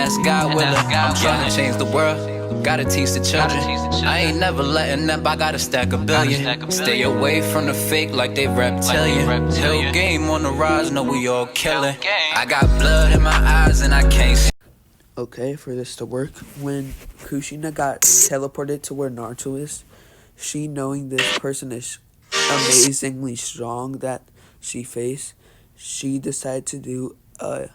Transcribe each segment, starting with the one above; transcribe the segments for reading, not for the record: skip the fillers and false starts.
That's God willing. I'm trying to change the world. Gotta teach the children. I ain't never letting up. I gotta stack a billion. Stay away from the fake like they reptilian. Hill game on the rise, know we all killing. I got blood in my eyes and I can't see. Okay, for this to work, when Kushina got teleported to where Naruto is, she, knowing this person is amazingly strong that she faced, she decided to do a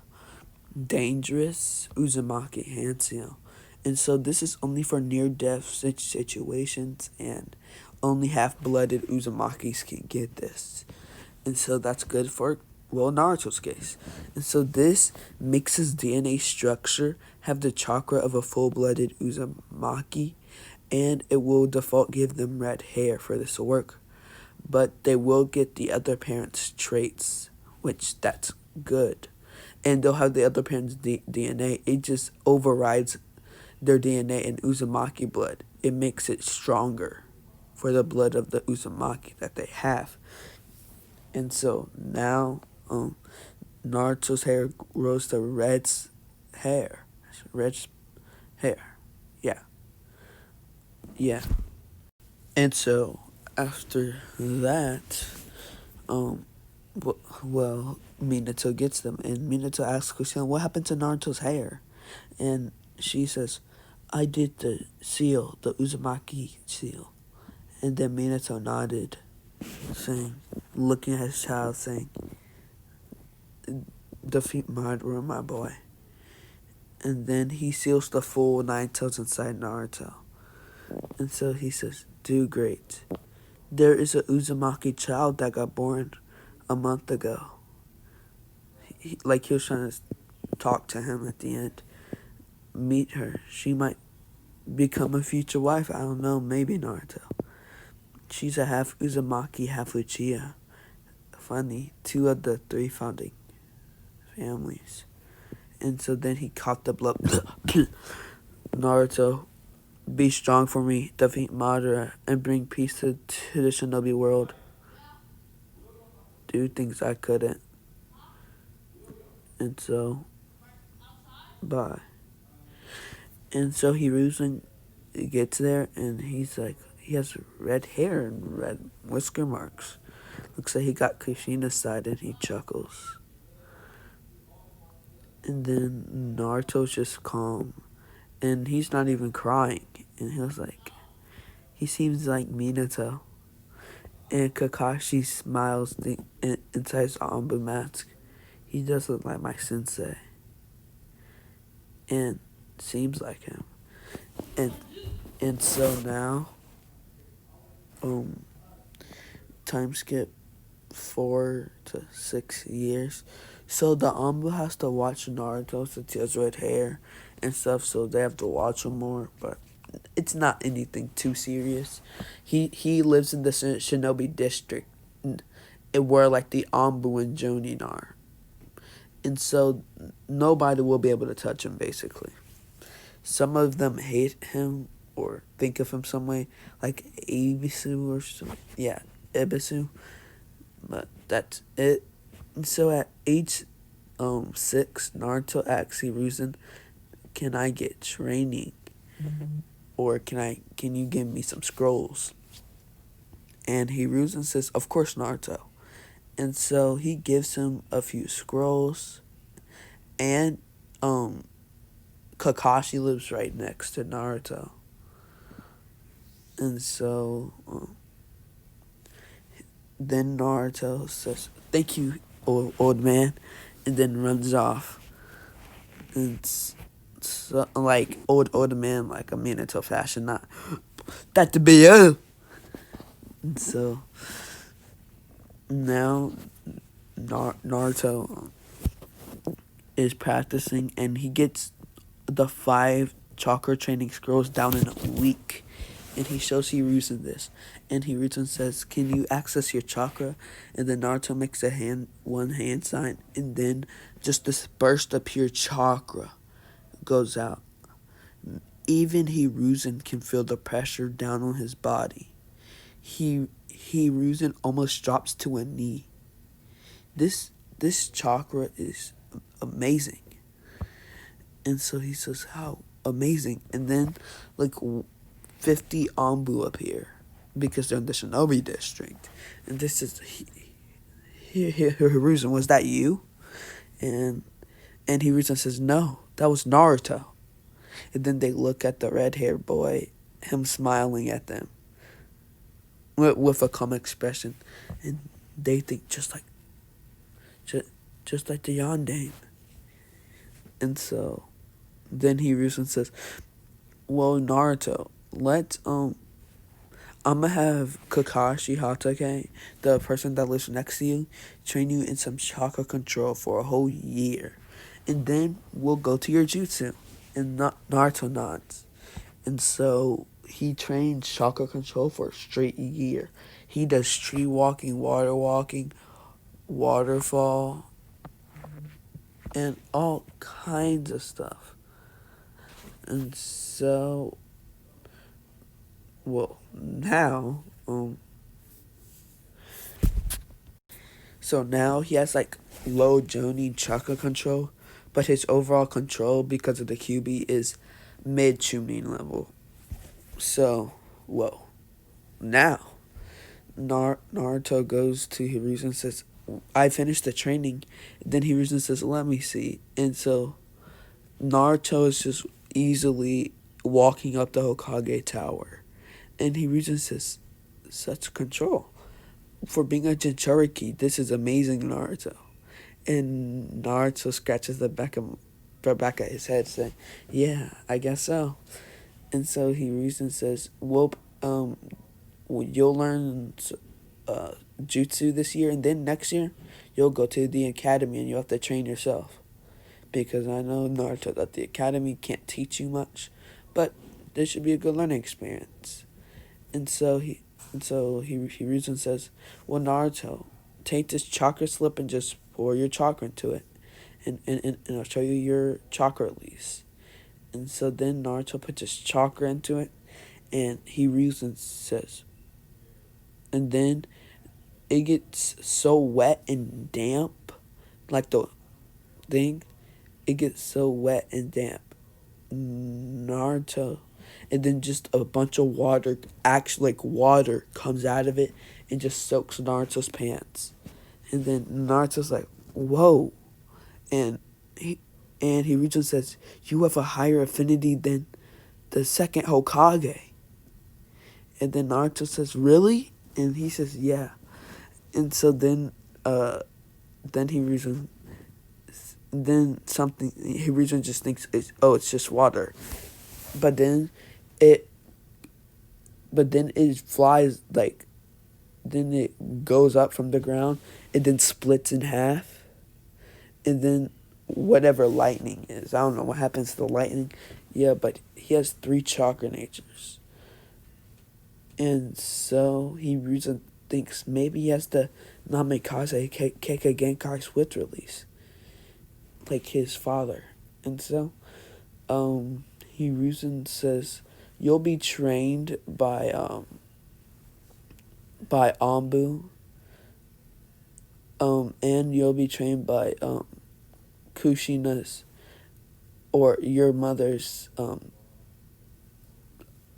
dangerous Uzumaki hand seal. And so this is only for near-death situations, and only half-blooded Uzumakis can get this. And so that's good for, well, Naruto's case. And so this makes his DNA structure have the chakra of a full-blooded Uzumaki, and it will default give them red hair for this to work. But they will get the other parent's traits, which that's good. And they'll have the other parent's DNA. It just overrides their DNA in Uzumaki blood. It makes it stronger for the blood of the Uzumaki that they have. And so now Naruto's hair grows to Red's hair. Red's hair. Yeah. Yeah. And so after that, well, Minato gets them, and Minato asks Kushina, what happened to Naruto's hair? And she says, I did the seal, the Uzumaki seal. And then Minato nodded, saying, looking at his child, saying, defeat Madara, my boy. And then he seals the full 9 tails inside Naruto. And so he says, do great. There is a Uzumaki child that got born a month ago. He was trying to talk to him at the end. Meet her. She might become a future wife. I don't know. Maybe Naruto. She's a half Uzumaki, half Uchiha. Funny. 2 of the 3 founding families. And so then he caught the blood. Naruto, be strong for me, defeat Madara, and bring peace to the shinobi world. Do things I couldn't. And so, bye. And so Hiruzen gets there, and he's like, he has red hair and red whisker marks. Looks like he got Kushina's side, and he chuckles. And then Naruto's just calm, and he's not even crying. And he was like, he seems like Minato. And Kakashi smiles inside his Anbu mask. He does look like my sensei. And seems like him. And so now, time skip 4 to 6 years. So the Anbu has to watch Naruto since he has red hair and stuff, so they have to watch him more, but it's not anything too serious. He lives in the Shinobi district, where like the Anbu and Jonin are. And so nobody will be able to touch him, basically. Some of them hate him or think of him some way, like Ebisu or something. Yeah, Ebisu. But that's it. And so at age 6, Naruto asks Hiruzen, can I get training? Or can you give me some scrolls? And Hiruzen says, of course, Naruto. And so he gives him a few scrolls. And Kakashi lives right next to Naruto. And so then Naruto says, thank you, old man, and then runs off. And so, like, old man, like a Minato fashion, not that to be you. And so now Naruto is practicing, and he gets the 5 chakra training scrolls down in a week. And he shows Hiruzen this. And Hiruzen says, can you access your chakra? And then Naruto makes one hand sign. And then just this burst of pure chakra goes out. Even Hiruzen can feel the pressure down on his body. Hiruzen almost drops to a knee. This chakra is amazing. And so he says, how amazing. And then, like, 50 Anbu appear because they're in the Shinobi district. And this is, Hiruzen, was that you? And Hiruzen says, no, that was Naruto. And then they look at the red-haired boy, him smiling at them with a calm expression. And they think just like the Yandane. And so then Hiruzen says, well, Naruto, let's I'ma have Kakashi Hatake, the person that lives next to you, train you in some chakra control for a whole year. And then we'll go to your jutsu. And Naruto nods. And so he trains chakra control for a straight year. He does tree walking, waterfall, and all kinds of stuff. And so, well, now, so now he has like low Jonin chakra control, but his overall control because of the QB is mid Chunin level. So, well, now Naruto goes to Hiruzen and says, I finished the training. Then Hiruzen says, let me see. And so Naruto is just easily walking up the Hokage Tower. And Hiruzen says, such control. For being a Jinchuriki, this is amazing, Naruto. And Naruto scratches the back of his head, saying, yeah, I guess so. And so Hiruzen says, well, you'll learn jutsu this year, and then next year you'll go to the academy and you'll have to train yourself. Because I know, Naruto, that the academy can't teach you much, but this should be a good learning experience. And so Hiruzen says, well, Naruto, take this chakra slip and just pour your chakra into it, and I'll show you your chakra release. And so then Naruto puts his chakra into it, and Hiruzen says, and then it gets so wet and damp, like the thing, it gets so wet and damp. Naruto, and then just a bunch of water, actually like water, comes out of it and just soaks Naruto's pants. And then Naruto's like, whoa. And Hiruzen says, you have a higher affinity than the second Hokage. And then Naruto says, really? And he says, yeah. And so then Hiruzen just thinks it's just water. But then it flies, like, then it goes up from the ground, and then splits in half. And then whatever lightning is, I don't know what happens to the lightning. Yeah, but he has 3 chakra natures. And so Hiruzen thinks maybe he has the Namikaze Kekkei Genkai Swift release, like his father. And so Hiruzen says, you'll be trained by Anbu, and you'll be trained by Kushina's, or your mother's,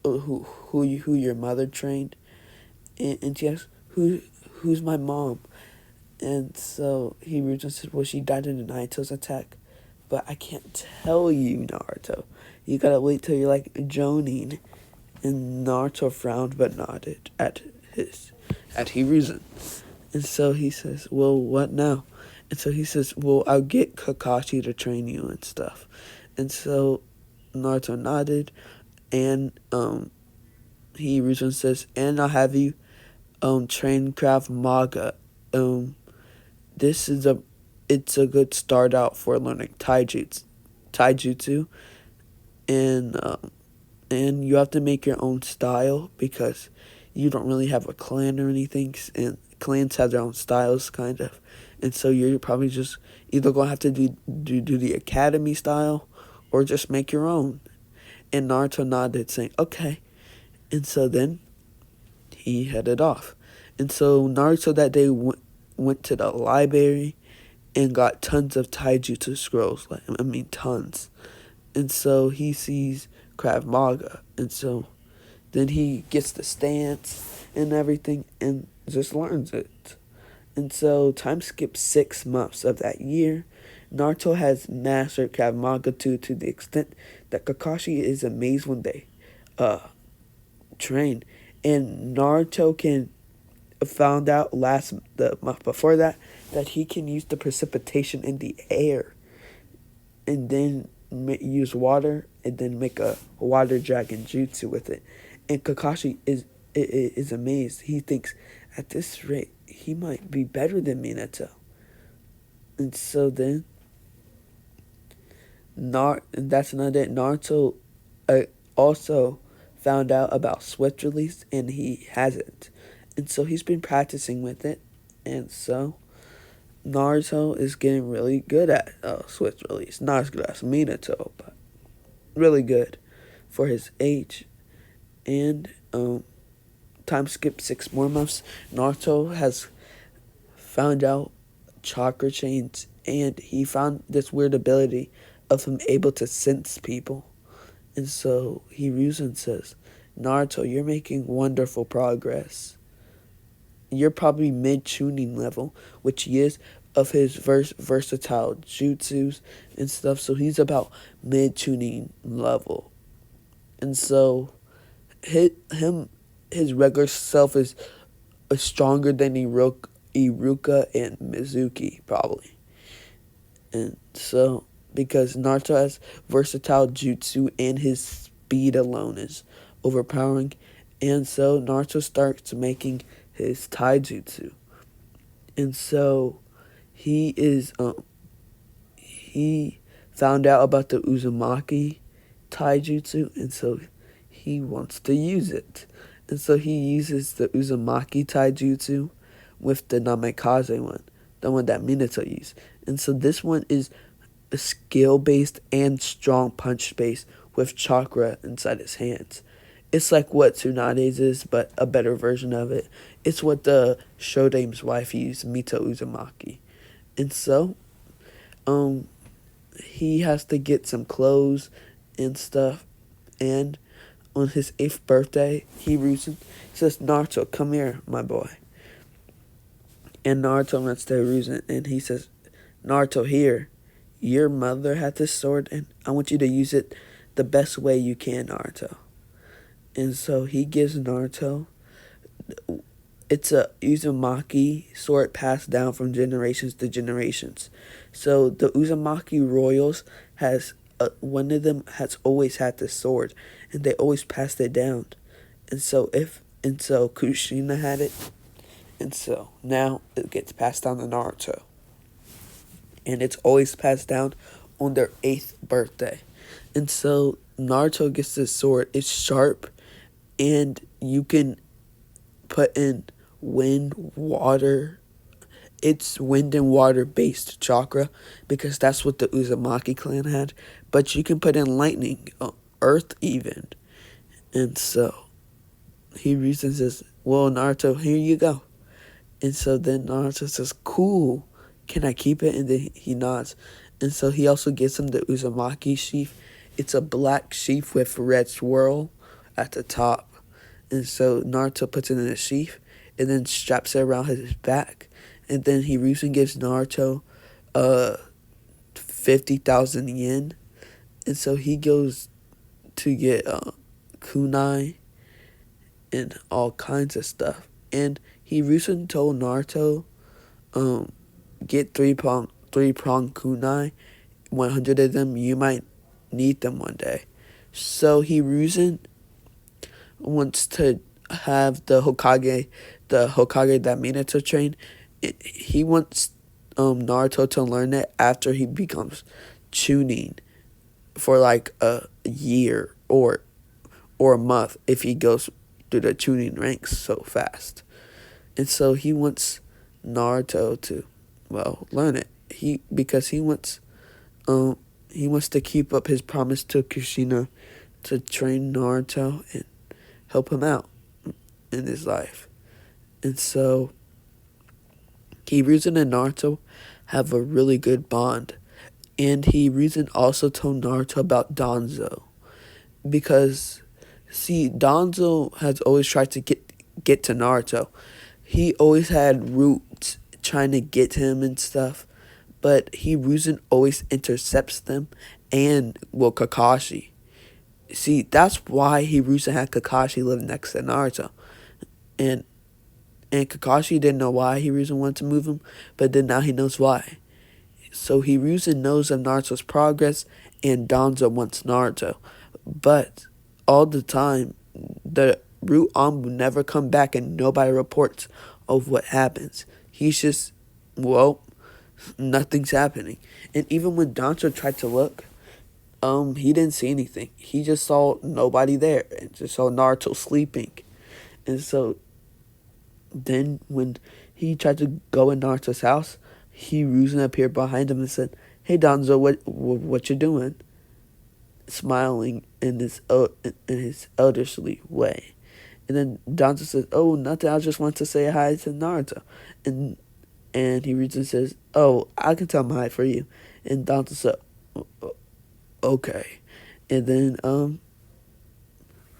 who your mother trained. And she asks, who's my mom? And so Hiruzen says, well, she died in a Naito's attack. But I can't tell you, Naruto. You gotta wait till you're like Jonin. And Naruto frowned but nodded at Hiruzen. And so he says, well, what now? And so he says, well, I'll get Kakashi to train you and stuff. And so Naruto nodded, and Hiruzen says, and I'll have you train Krav Maga. It's a good start out for learning taijutsu, and you have to make your own style because you don't really have a clan or anything, and clans have their own styles, kind of, and so you're probably just either gonna have to do the academy style or just make your own. And Naruto nodded, saying, okay. And so then he headed off. And so Naruto that day went to the library and got tons of taijutsu scrolls. Tons. And so he sees Krav Maga. And so then he gets the stance and everything and just learns it. And so time skips 6 months of that year. Naruto has mastered Krav Maga to the extent that Kakashi is amazed when they train. And Naruto can found out the month before that he can use the precipitation in the air and then use water and then make a water dragon jutsu with it. And Kakashi is amazed. He thinks at this rate he might be better than Minato. And so then and that's another it. Naruto also found out about Swift Release and he hasn't. And so he's been practicing with it. And so Naruto is getting really good at Swift Release. Not as good as Minato, but really good for his age. And time skip 6 more months. Naruto has found out chakra chains, and he found this weird ability of him able to sense people. And so Hiruzen says, Naruto, you're making wonderful progress. You're probably mid-tuning level, which he is, of his versatile jutsus and stuff. So he's about mid-tuning level. And so his regular self is stronger than Iruka and Mizuki, probably. And so, because Naruto has versatile jutsu and his speed alone is overpowering. And so Naruto starts making his taijutsu. And so he found out about the Uzumaki taijutsu, and so he wants to use it. And so he uses the Uzumaki taijutsu with the Namikaze one, the one that Minato used. And so this one is a skill-based and strong punch-based with chakra inside his hands. It's like what Tsunade's is, but a better version of it. It's what the Shodame's wife used, Mito Uzumaki. And so, he has to get some clothes and stuff. And on his 8th birthday, Hiruzen says, Naruto, come here, my boy. And Naruto runs to Hiruzen, and he says, Naruto, here, your mother had this sword, and I want you to use it the best way you can, Naruto. And so he gives Naruto, it's a Uzumaki sword passed down from generations to generations. So the Uzumaki royals one of them has always had this sword, and they always passed it down. And so Kushina had it, and so now it gets passed down to Naruto. And it's always passed down on their 8th birthday. And so Naruto gets this sword. It's sharp, and you can put in wind, water. It's wind and water based chakra because that's what the Uzumaki clan had. But you can put in lightning, earth even. And so Hiruzen says, well, Naruto, here you go. And so then Naruto says, cool, can I keep it? And then he nods. And so he also gives him the Uzumaki sheath. It's a black sheath with red swirl at the top. And so Naruto puts it in a sheath and then straps it around his back. And then Hiruzen gives Naruto 50,000 yen. And so he goes to get kunai and all kinds of stuff. And Hiruzen told Naruto, get three-prong kunai, 100 of them, you might need them one day. So Hiruzen wants to have the Hokage that Minato trained. He wants Naruto to learn it after he becomes Chunin for like a year or a month if he goes through the Chunin ranks so fast. And so he wants Naruto to learn it. Because he wants to keep up his promise to Kushina to train Naruto and help him out in his life. And so Hiruzen and Naruto have a really good bond. And Hiruzen also told Naruto about Danzo. Because, see, Danzo has always tried to get to Naruto. He always had Root trying to get him and stuff. But Hiruzen always intercepts them and, well, Kakashi. See, that's why Hiruzen had Kakashi live next to Naruto. And Kakashi didn't know why Hiruzen wanted to move him, but then now he knows why. So Hiruzen knows of Naruto's progress, and Danzo wants Naruto. But all the time, the Root Anbu never come back and nobody reports of what happens. He's just, well, nothing's happening. And even when Danzo tried to look, he didn't see anything. He just saw nobody there and just saw Naruto sleeping. And so then when he tried to go in Naruto's house, Hiruzen appeared behind him and said, "Hey Danzo, what you doing?" Smiling in his elderly way. And then Danzo says, "Oh, nothing. I just want to say hi to Naruto." And Hiruzen says, "Oh, I can tell him hi for you." And Danzo said, "Okay." And then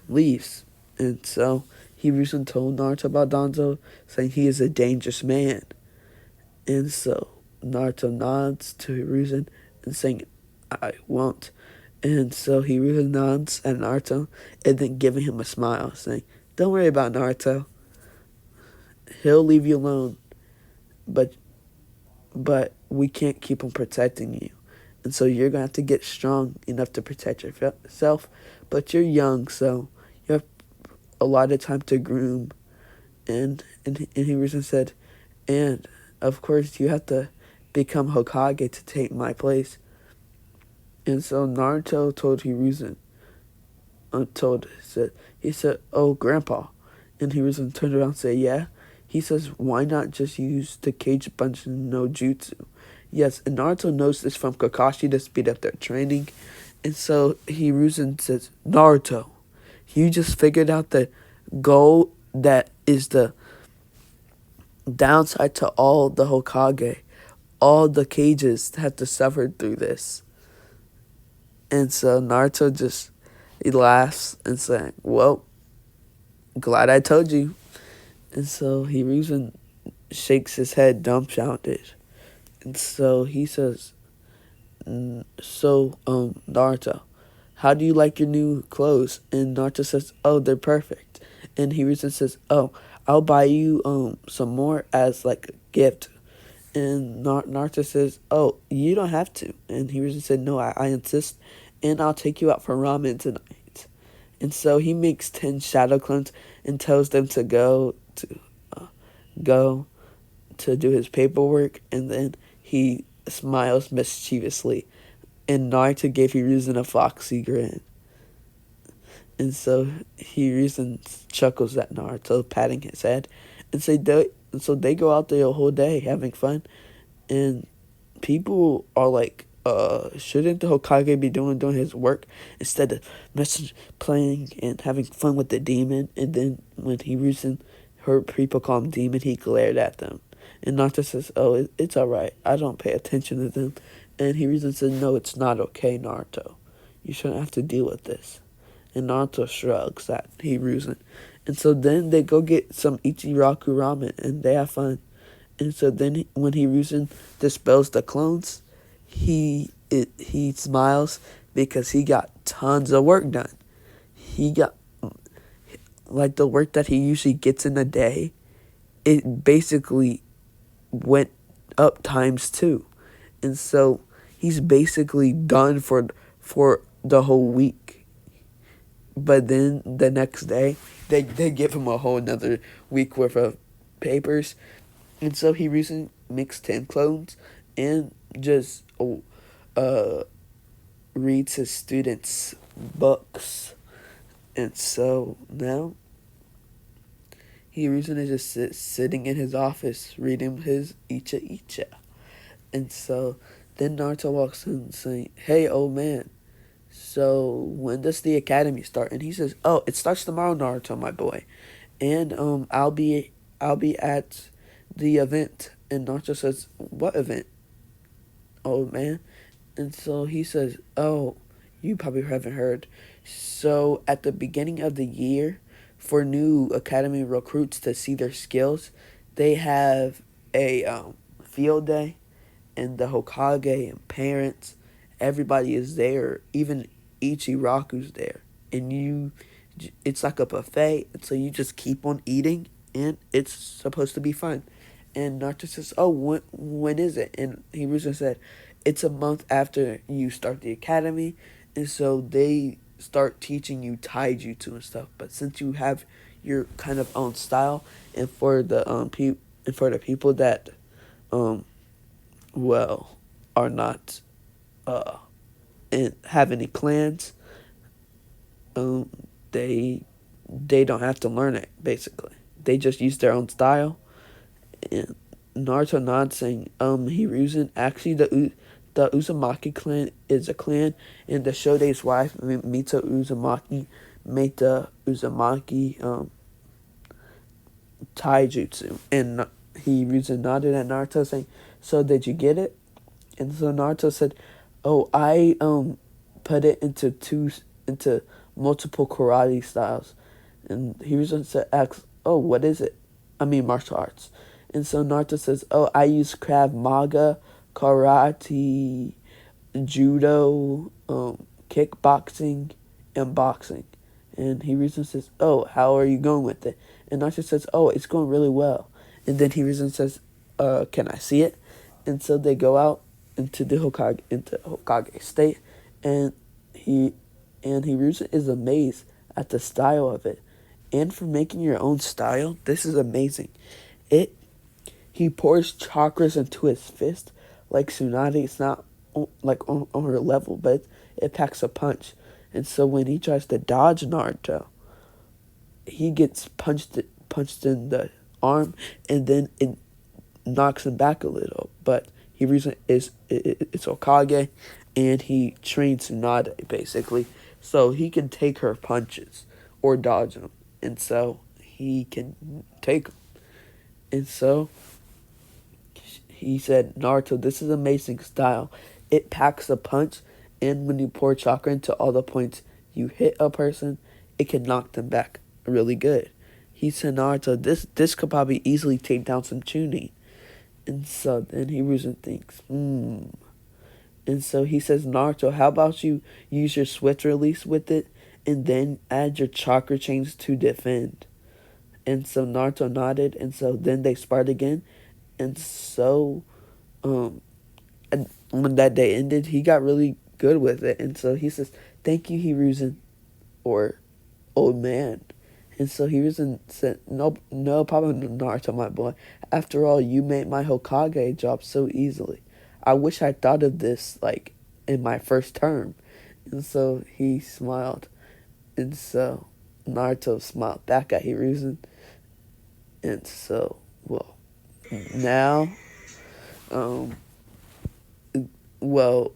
leaves. And so Hiruzen told Naruto about Danzo, saying he is a dangerous man. And so Naruto nods to Hiruzen and saying, "I won't." And so Hiruzen nods at Naruto and then giving him a smile, saying, "Don't worry about Naruto. He'll leave you alone. But we can't keep on protecting you. And so you're going to have to get strong enough to protect yourself. But you're young, so you have a lot of time to groom." And Hiruzen said, "And, of course, you have to become Hokage to take my place." And so Naruto told Hiruzen, he said, "Oh, Grandpa." And Hiruzen turned around and said, "Yeah." He says, "Why not just use the Cage Bunch no Jutsu?" Yes, and Naruto knows this from Kakashi to speed up their training. And so Hiruzen says, "Naruto, you just figured out the goal that is the downside to all the Hokage. All the cages have to suffer through this." And so Naruto just, he laughs and saying, "Well, glad I told you." And so Hiruzen shakes his head dumbfounded. And so he says, Naruto, how do you like your new clothes?" And Naruto says, "Oh, they're perfect." And Hiruzen says, "Oh, I'll buy you some more as like a gift." And Naruto says, "Oh, you don't have to." And Hiruzen said, "No, I insist, and I'll take you out for ramen tonight." And so he makes 10 shadow clones and tells them to go to do his paperwork, and then he smiles mischievously. And Naruto gave Hiruzen a foxy grin. And so Hiruzen chuckles at Naruto, patting his head, and so they go out there a whole day having fun. And people are like, shouldn't the Hokage be doing his work instead of playing and having fun with the demon? And then when Hiruzen heard people call him demon, he glared at them. And Naruto says, "Oh, it's alright. I don't pay attention to them." And Hiruzen said, "No, it's not okay, Naruto. You shouldn't have to deal with this." And Naruto shrugs at Hiruzen. And so then they go get some Ichiraku ramen and they have fun. And so then when Hiruzen dispels the clones, he smiles because he got tons of work done. He got, like, the work that he usually gets in a day, it basically went up times 2. And so he's basically done for the whole week. But then the next day, they give him a whole another week worth of papers. And so he recently makes 10 clones and just reads his students' books. And so now he recently just sitting in his office reading his Icha. And so then Naruto walks in saying, "Hey, old man, so when does the academy start?" And he says, "Oh, it starts tomorrow, Naruto, my boy. And I'll be at the event." And Naruto says, "What event, old man?" And so he says, "Oh, you probably haven't heard. So at the beginning of the year, for new academy recruits to see their skills, they have a field day, and the Hokage and parents, everybody is there. Even Ichiraku's there, and it's like a buffet. And so you just keep on eating, and it's supposed to be fun." And Naruto says, "Oh, when is it?" And Hiruzen said, "It's a month after you start the academy." And so they start teaching you taijutsu and stuff. But since you have your kind of own style, and for the people that um well are not uh and have any clans, um they they don't have to learn it. Basically, they just use their own style. And Naruto nods, saying, Hiruzen, actually the Uzumaki clan is a clan, and the Shoda's wife, Mito Uzumaki, made the Uzumaki taijutsu." And Hiruzen nodded at Naruto, saying, "So did you get it?" And so Naruto said, "Oh, I put it into multiple karate styles." And Hiruzen asks, "Oh, what is it? I mean martial arts." And so Naruto says, "Oh, I use Krav Maga, karate, judo, kickboxing, and boxing." And Hiruzen says, "Oh, how are you going with it?" And Naruto says, "Oh, it's going really well." And then Hiruzen says, "Can I see it?" And so they go out into Hokage State, and Hiruzen is amazed at the style of it. And for making your own style, this is amazing. It He pours chakras into his fist like Tsunade. It's not on her level, but it packs a punch. And so when he tries to dodge Naruto, he gets punched in the arm, and then it knocks him back a little. But it's Hokage, and he trains Tsunade basically, so he can take her punches or dodge them, and so he can take them. And so he said, "Naruto, this is amazing style. It packs a punch, and when you pour chakra into all the points you hit a person, it can knock them back really good." He said, "Naruto, this could probably easily take down some Chunin." And so then Hiruzen thinks, And so he says, "Naruto, how about you use your swift release with it, and then add your chakra chains to defend?" And so Naruto nodded, and so then they sparred again. And so and when that day ended, he got really good with it. And so he says, "Thank you, Hiruzen," or "old man." And so Hiruzen said, No problem, Naruto, my boy. After all, you made my Hokage job so easily. I wish I thought of this, like, in my first term." And so he smiled. And so Naruto smiled back at Hiruzen. And so, now, um, well,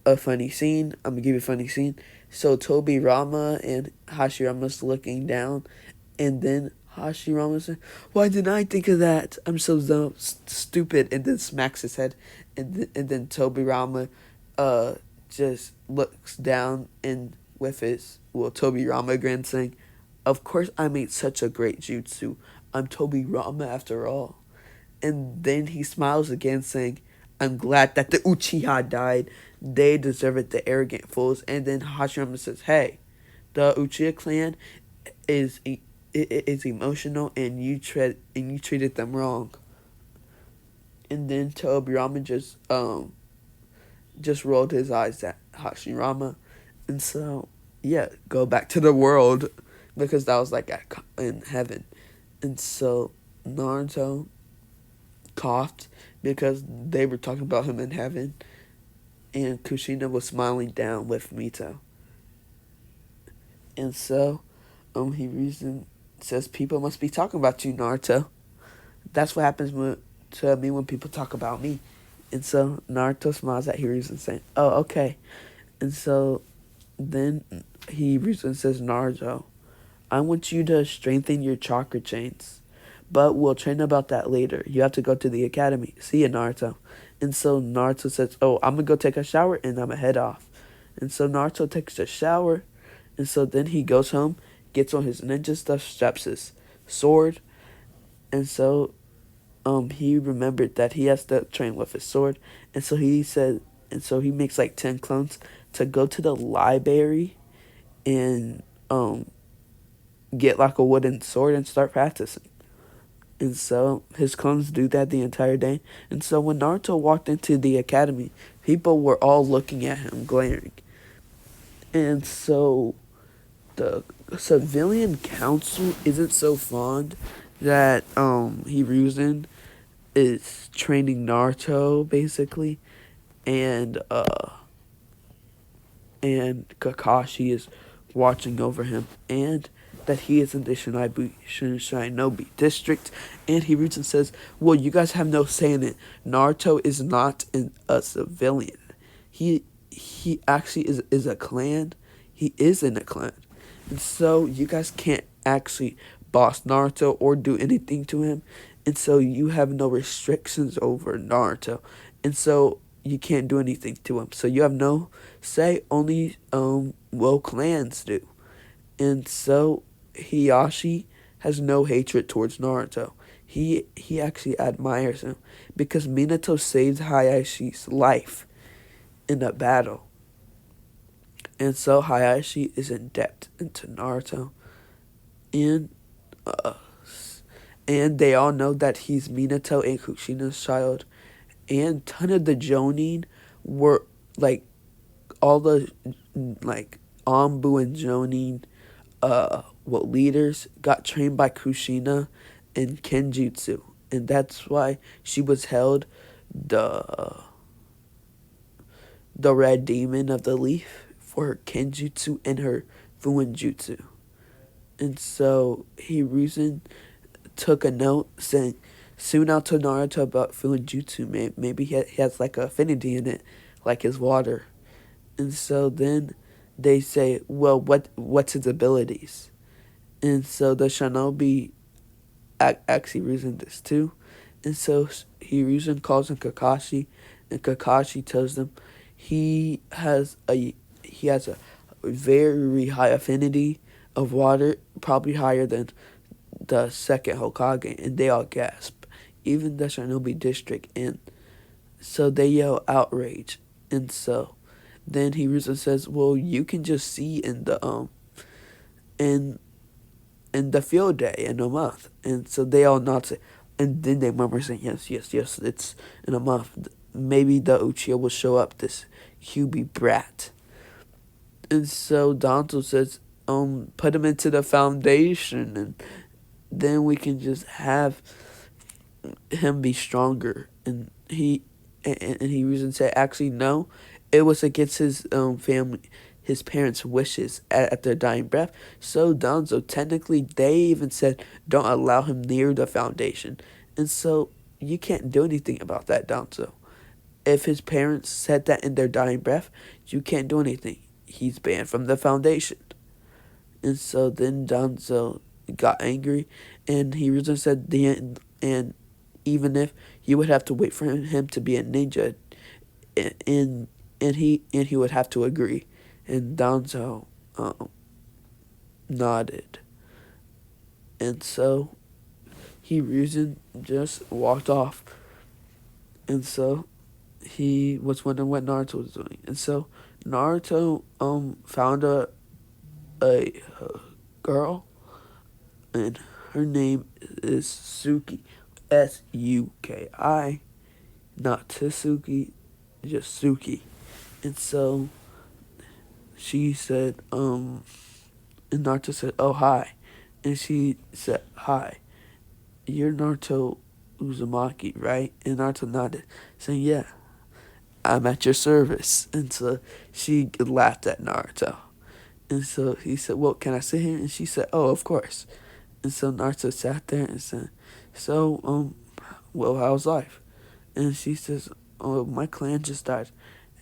a funny scene. I'm gonna give you a funny scene. So Tobirama and Hashirama's looking down, and then Hashirama said, "Why didn't I think of that? I'm so dumb, stupid," and then smacks his head. And then Tobirama just looks down, and with his Tobirama grin, saying, "Of course I made such a great jutsu. I'm Tobirama after all." And then he smiles again, saying, "I'm glad that the Uchiha died. They deserve it, the arrogant fools." And then Hashirama says, "Hey, the Uchiha clan is emotional, and you treated them wrong." And then Tobirama just rolled his eyes at Hashirama. And so, yeah, go back to the world, because that was like in heaven. And so Naruto coughed because they were talking about him in heaven, and Kushina was smiling down with Mito. And so he says, "People must be talking about you, Naruto. That's what happens to me when people talk about me." And so Naruto smiles at Hiruzen, saying, "Oh, okay." And so then Hiruzen says, "Naruto, I want you to strengthen your chakra chains, but we'll train about that later. You have to go to the academy. See ya, Naruto." And so Naruto says, "Oh, I'm gonna go take a shower and I'm gonna head off." And so Naruto takes a shower, and so then he goes home, gets on his ninja stuff, straps his sword, and so he remembered that he has to train with his sword, and so he said, and so he makes like 10 clones to go to the library and get like a wooden sword and start practicing. And so his clones do that the entire day. And so when Naruto walked into the academy, people were all looking at him, glaring. And so the civilian council isn't so fond that Hiruzen is training Naruto basically, and Kakashi is watching over him, and that he is in the Shinobi district. And Hiruzen says, "Well, you guys have no say in it. Naruto is not a civilian. He actually is a clan. He is in a clan, and so you guys can't actually boss Naruto or do anything to him, and so you have no restrictions over Naruto, and so you can't do anything to him. So you have no say. Only clans do." And so Hiyashi has no hatred towards Naruto. He actually admires him because Minato saved Hayashi's life in a battle. And so Hayashi is in debt into Naruto. And uh and they all know that he's Minato and Kushina's child. And ton of the Jonin were like all the like Anbu and Jonin leaders got trained by Kushina in Kenjutsu, and that's why she was held the red demon of the leaf for her Kenjutsu and her Fuinjutsu. And so Hiruzen took a note saying, "Soon I'll tell Naruto about Fuinjutsu. Maybe he has like an affinity in it, like his water." And so then they say, "Well, what's his abilities?" And so the Shinobi actually reasoned this too. And so Hiruzen calls him Kakashi, and Kakashi tells them he has a very high affinity of water, probably higher than the second Hokage, and they all gasp, even the Shinobi district, and so they yell outrage. And so then Hiruzen says, "Well, you can just see in the in the field day in a month." And so they all nod, say, and then they murmur saying, "Yes, yes, yes, it's in a month. Maybe the Uchiha will show up, this Kyuubi brat." And so Danto says, "Put him into the foundation, and then we can just have him be stronger." And he reasoned, say, "Actually, no, it was against his family, his parents' wishes at their dying breath." So Danzo, technically, they even said, "Don't allow him near the foundation." And so you can't do anything about that, Danzo. If his parents said that in their dying breath, you can't do anything. He's banned from the foundation. And so then Danzo got angry, and he reasoned, said, and even if you would have to wait for him to be a ninja, and he would have to agree. And Danzo nodded. And so Hiruzen just walked off. And so he was wondering what Naruto was doing. And so Naruto found a girl, and her name is Suki, Suki, not Tsuki, just Suki. And so she said, and Naruto said, "Oh, hi." And she said, "Hi, you're Naruto Uzumaki, right?" And Naruto nodded, saying, "Yeah, I'm at your service." And so she laughed at Naruto. And so he said, "Well, can I sit here?" And she said, "Oh, of course." And so Naruto sat there and said, "So, well, how's life?" And she says, "Oh, my clan just died."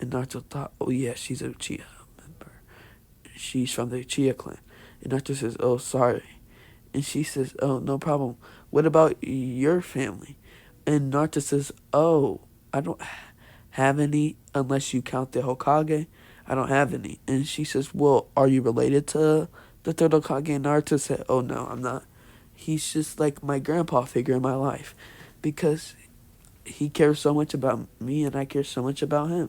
And Naruto thought, "Oh yeah, she's a Uchiha member. She's from the Uchiha clan." And Naruto says, "Oh, sorry." And she says, "Oh, no problem. What about your family?" And Naruto says, "Oh, I don't. have any unless you count the Hokage. I don't have any. And she says, well, are you related to the third Hokage? And Naruto said, oh no, I'm not. He's just like my grandpa figure in my life because he cares so much about me and I care so much about him.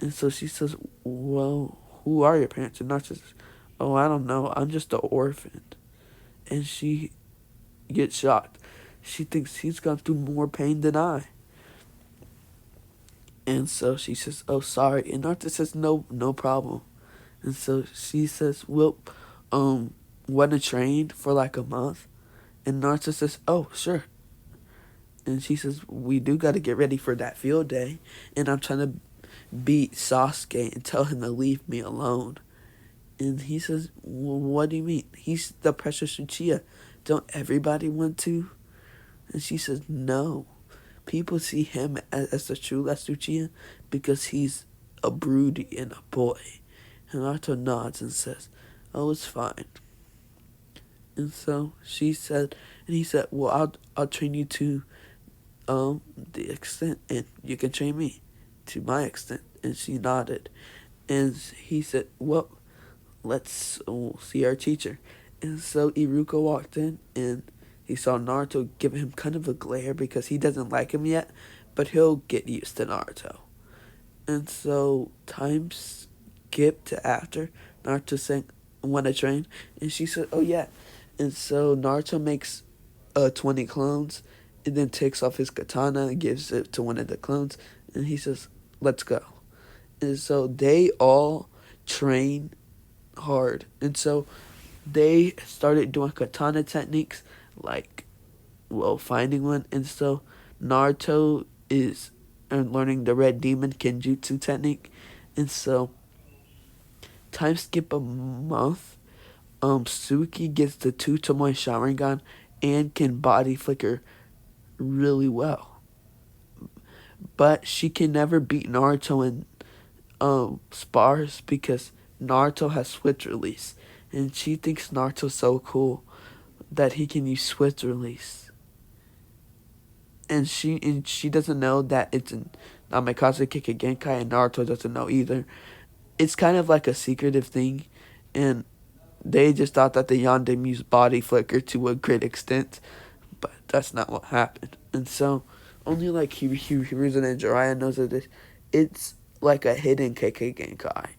And so she says, well, who are your parents? And Naruto says, oh, I don't know. I'm just an orphan. And she gets shocked. She thinks he's gone through more pain than I. And so she says, oh, sorry. And Naruto says, no problem. And so she says, well, want to train for like a month? And Naruto says, oh, sure. And she says, we do got to get ready for that field day. And I'm trying to beat Sasuke and tell him to leave me alone. And he says, well, what do you mean? He's the precious Uchiha. Don't everybody want to? And she says, no. People see him as the true last Uchiha because he's a broody and a boy. And Naruto nods and says, oh, it's fine. And so she said, and he said, well, I'll train you to the extent, and you can train me to my extent. And she nodded. And he said, well, let's see our teacher. And so Iruka walked in, and he saw Naruto give him kind of a glare because he doesn't like him yet, but he'll get used to Naruto. And so time skipped to after Naruto saying, want to train? And she said, oh yeah. And so Naruto makes 20 clones and then takes off his katana and gives it to one of the clones. And he says, let's go. And so they all train hard. And so they started doing katana techniques like, well, finding one. And so Naruto is learning the red demon kenjutsu technique. And so time skip a month. Suki gets the 2-to-1 Sharingan and can body flicker really well. But she can never beat Naruto in spars because Naruto has switch release. And she thinks Naruto's so cool that he can use switch release. And she doesn't know that it's in Namikaze Kikagenkai, and Naruto doesn't know either. It's kind of like a secretive thing, and they just thought that the Yondim used body flicker to a great extent, but that's not what happened. And so, only like Hiruzen and Jiraiya knows of this. It's like a hidden KK Genkai.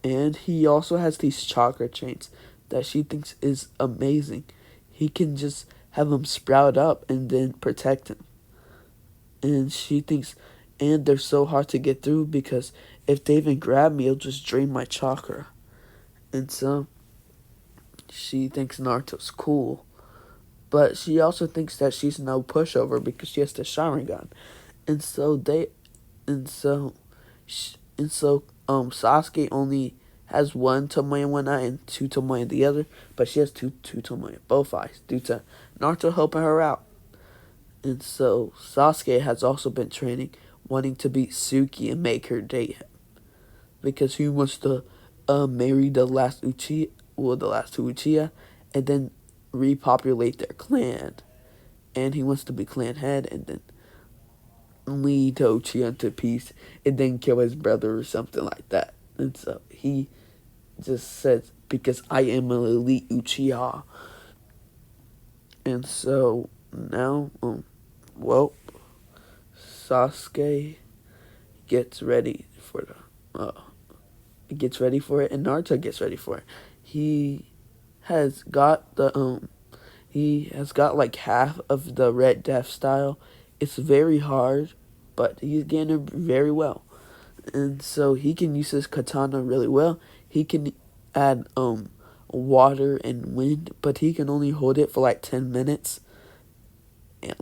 And he also has these chakra chains that she thinks is amazing. He can just have them sprout up and then protect him. And she thinks, and they're so hard to get through because if they even grab me, it'll just drain my chakra. And so she thinks Naruto's cool. But she also thinks that she's no pushover because she has the Sharingan. And so Sasuke only has one Tomoe in one eye and two Tomoe in the other, but she has two Tomoe in both eyes due to Naruto helping her out. And so Sasuke has also been training, wanting to beat Suki and make her date him. Because he wants to marry the last Uchiha, well, the last two Uchiha, and then repopulate their clan. And he wants to be clan head and then lead Uchiha into peace and then kill his brother or something like that. And so he just says, because I am an elite Uchiha. And so now, Sasuke gets ready for it, and Naruto gets ready for it. He has got like half of the Red Death style. It's very hard, but he's getting it very well. And so he can use his katana really well. He can add water and wind, but he can only hold it for like 10 minutes. And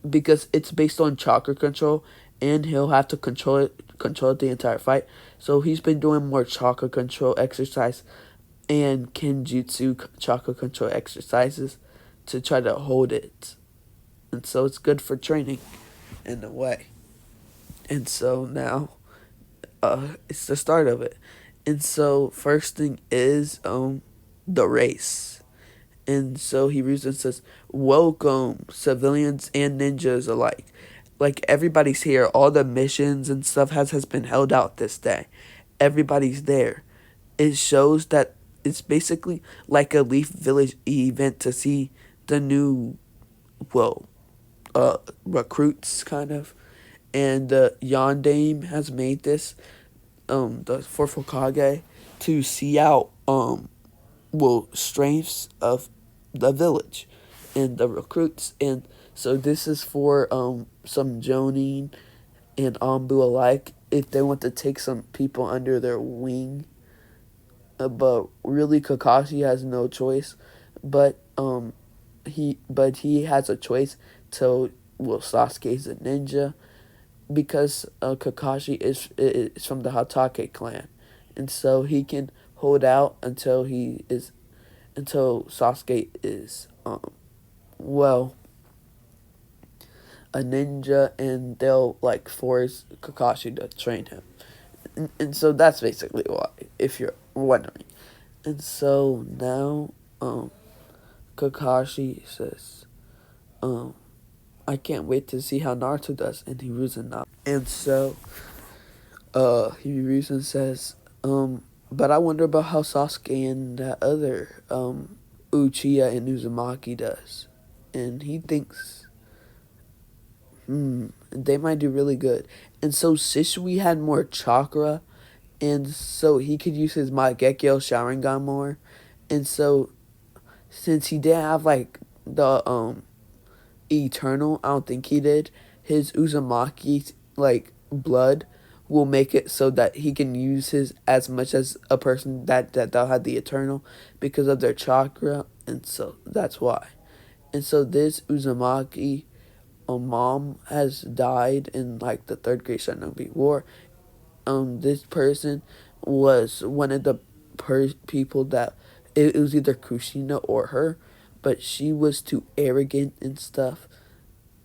because it's based on chakra control, and he'll have to control it the entire fight. So he's been doing more chakra control exercise and kenjutsu chakra control exercises to try to hold it. And so it's good for training in a way. And so now it's the start of it. And so first thing is the race. And so Hiruzen says, welcome, civilians and ninjas alike. like everybody's here. All the missions and stuff has been held out this day. Everybody's there. It shows that it's basically like a Leaf Village event to see the new, well, recruits kind of. And Yondaime has made this, the fourth Hokage, to see out strengths of the village and the recruits. And so this is for some Jonin and Anbu alike if they want to take some people under their wing. But really Kakashi has no choice, but he has a choice to, well, Sasuke's a ninja because Kakashi is from the Hatake clan, and so he can hold out until Sasuke is well, a ninja, and they'll like force Kakashi to train him. And so that's basically why, if you're wondering. And so now Kakashi says, I can't wait to see how Naruto does, and Hiruzen not. And so Hiruzen says, but I wonder about how Sasuke and that other Uchiha and Uzumaki does. And he thinks they might do really good. And so Shisui had more chakra, and so he could use his Mangekyo Sharingan more. And so since he didn't have like the Eternal, I don't think he did, his Uzumaki like blood will make it so that he can use his as much as a person that had the Eternal because of their chakra, and so that's why. And so this Uzumaki mom has died in like the third Great Shinobi War. This person was one of the people that it was either Kushina or her, but she was too arrogant and stuff.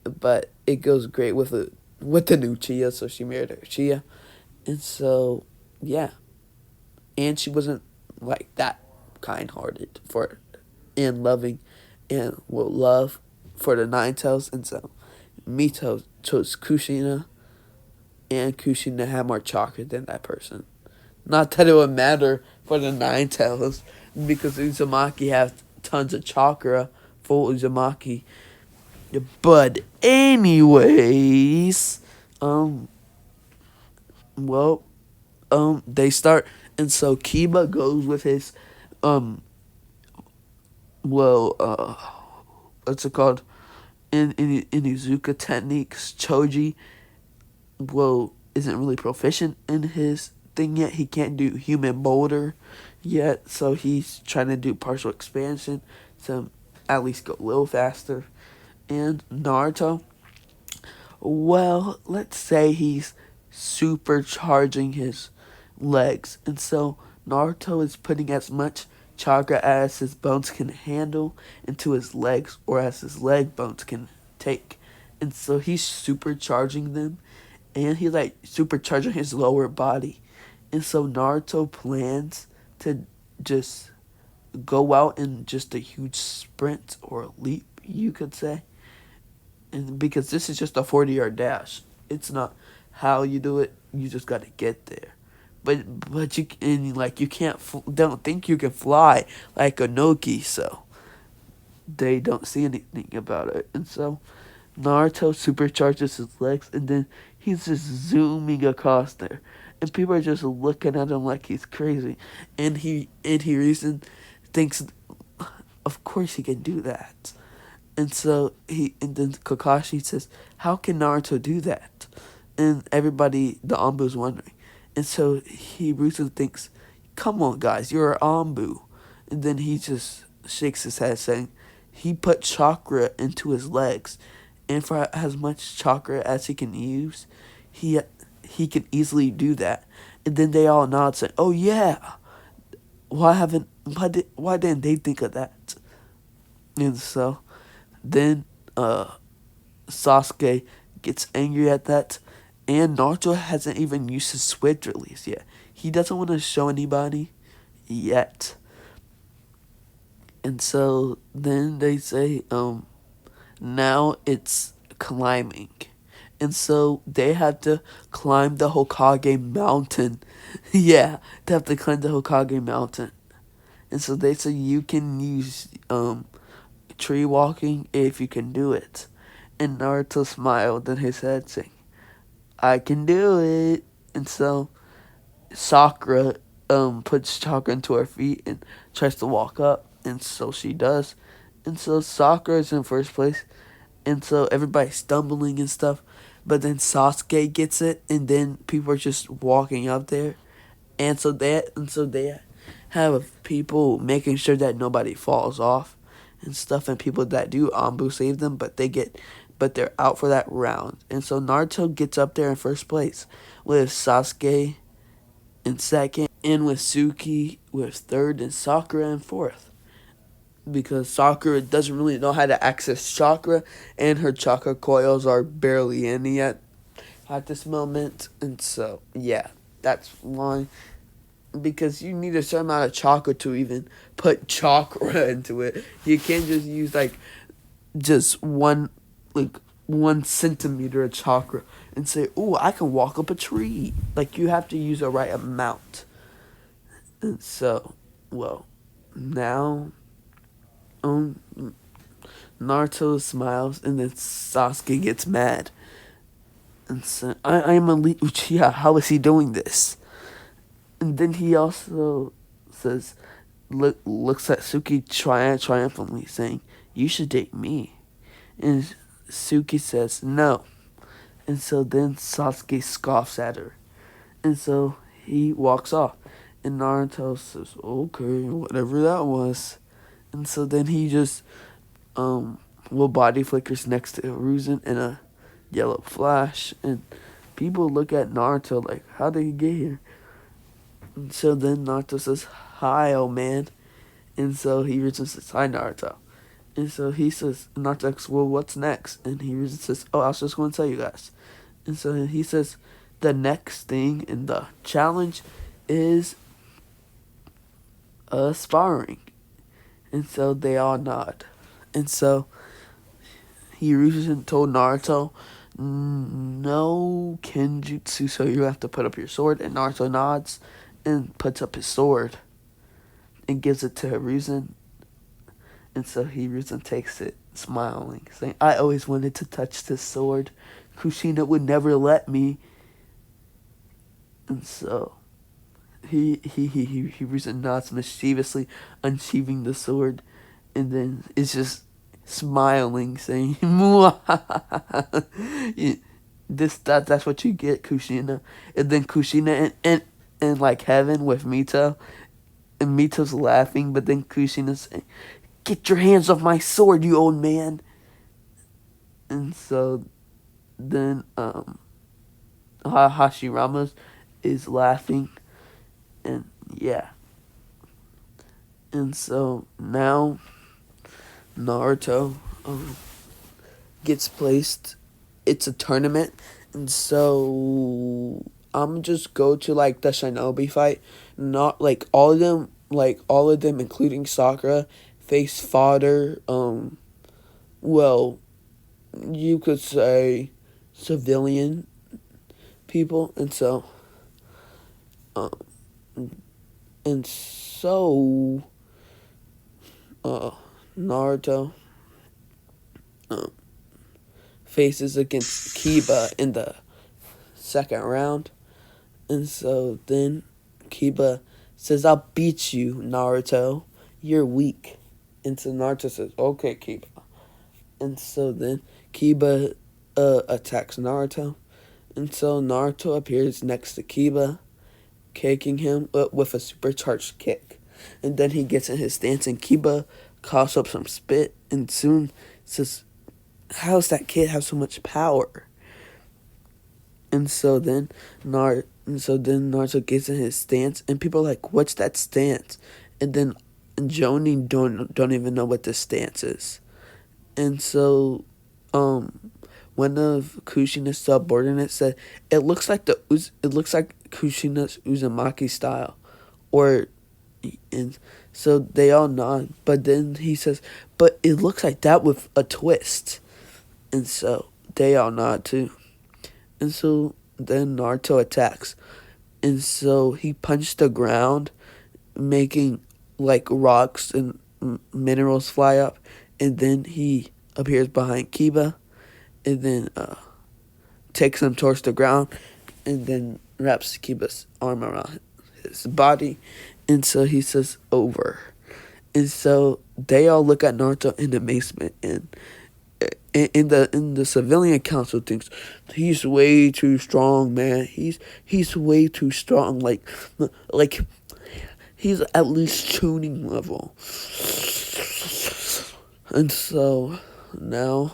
But it goes great with the new Chia, so she married her Chia, and so yeah, and she wasn't like that kind-hearted for and loving and will love for the Nine Tails, and so Mito chose Kushina, and Kushina had more chakra than that person. Not that it would matter for the Nine Tails, because Uzumaki has tons of chakra, full Uzumaki. But anyways, well, they start, and so Kiba goes with his, well, what's it called? In Inuzuka techniques, Choji, well, isn't really proficient in his thing yet. He can't do human boulder yet, so he's trying to do partial expansion to at least go a little faster. And Naruto, well, let's say he's supercharging his legs. And so Naruto is putting as much chakra as his bones can handle into his legs, or as his leg bones can take. And so he's supercharging them, and he's like supercharging his lower body. And so Naruto plans to just go out in just a huge sprint or leap, you could say. And because this is just a 40-yard dash, it's not how you do it. You just got to get there. But you don't think you can fly like a Noki, so they don't see anything about it. And so Naruto supercharges his legs, and then he's just zooming across there, and people are just looking at him like he's crazy. And he reason thinks, of course he can do that. And so and then Kakashi says, how can Naruto do that? And everybody, the Anbu's wondering. And so Hiruzen thinks, come on guys, you're an Anbu. And then he just shakes his head saying, he put chakra into his legs. And for as much chakra as he can use, he can easily do that. And then they all nod saying, oh yeah, why didn't they think of that? And so then Sasuke gets angry at that, and Naruto hasn't even used his switch release yet. He doesn't want to show anybody yet. And so then they say, now it's climbing. And so they have to climb the Hokage mountain. Yeah, they have to climb the Hokage mountain. And so they say you can use tree walking if you can do it. And Naruto smiled in his head saying, I can do it. And so Sakura puts chakra into her feet and tries to walk up, and so she does. And so Sakura is in first place, and so everybody's stumbling and stuff. But then Sasuke gets it, and then people are just walking up there, and so they have people making sure that nobody falls off and stuff, and people that do Ambu save them, but they're out for that round. And so Naruto gets up there in first place with Sasuke in second, and with Suki with third, and Sakura in fourth. Because Sakura doesn't really know how to access chakra, and her chakra coils are barely in yet at this moment. And so, yeah, that's why. Because you need a certain amount of chakra to even put chakra into it. You can't just use just like 1 centimeter of chakra and say, "Oh, I can walk up a tree." Like you have to use the right amount. And so, well, now, um, Naruto smiles, and then Sasuke gets mad and says, "I am elite Uchiha. How is he doing this?" And then he also says, looks at Suki triumphantly, saying, "You should date me." And Suki says, "No." And so then Sasuke scoffs at her. And so he walks off. And Naruto says, "Okay, whatever that was." And so then he just, body flickers next to Hiruzen in a yellow flash. And people look at Naruto like, how did he get here? And so then Naruto says, "Hi, old man." And so Hiruzen says, "Hi, Naruto." And so he says, Naruto asks, "Well, what's next?" And Hiruzen says, "Oh, I was just going to tell you guys." And so he says, "The next thing in the challenge is sparring." And so they all nod. And so Hiruzen told Naruto, "No kenjutsu, so you have to put up your sword." And Naruto nods and puts up his sword and gives it to Hiruzen. And so Hiruzen takes it, smiling, saying, "I always wanted to touch this sword. Kushina would never let me." And so Hiruzen nods mischievously, unsheathing the sword, and then is just smiling, saying, that's what you get, Kushina." And then Kushina in like heaven with Mito, and Mito's laughing, but then Kushina's saying, "Get your hands off my sword, you old man." And so then Hashirama is laughing, and yeah. And so now Naruto gets placed. It's a tournament, and so I'm just go to like the Shinobi fight. Not like all of them, including Sakura, face fodder. Well, you could say civilian people, and so Naruto faces against Kiba in the second round. And so then Kiba says, "I'll beat you, Naruto. You're weak." And so Naruto says, "Okay, Kiba." And so then Kiba attacks Naruto. And so Naruto appears next to Kiba, kicking him with a supercharged kick. And then he gets in his stance, and Kiba coughs up some spit, and soon says, "How does that kid have so much power?" And so then Naruto gets in his stance, and people are like, "What's that stance?" And then Jonin don't even know what this stance is. And so one of Kushina's subordinates said, it looks like Kushina's Uzumaki style." And so they all nod, but then he says, "But it looks like that with a twist." And so they all nod too. And so then Naruto attacks. And so he punched the ground, making like rocks and minerals fly up. And then he appears behind Kiba, and then takes him towards the ground, and then wraps Kiba's arm around his body. And so he says, over. And so they all look at Naruto in amazement, and in the civilian council thinks he's way too strong, man. He's way too strong. Like he's at least tuning level. And so now,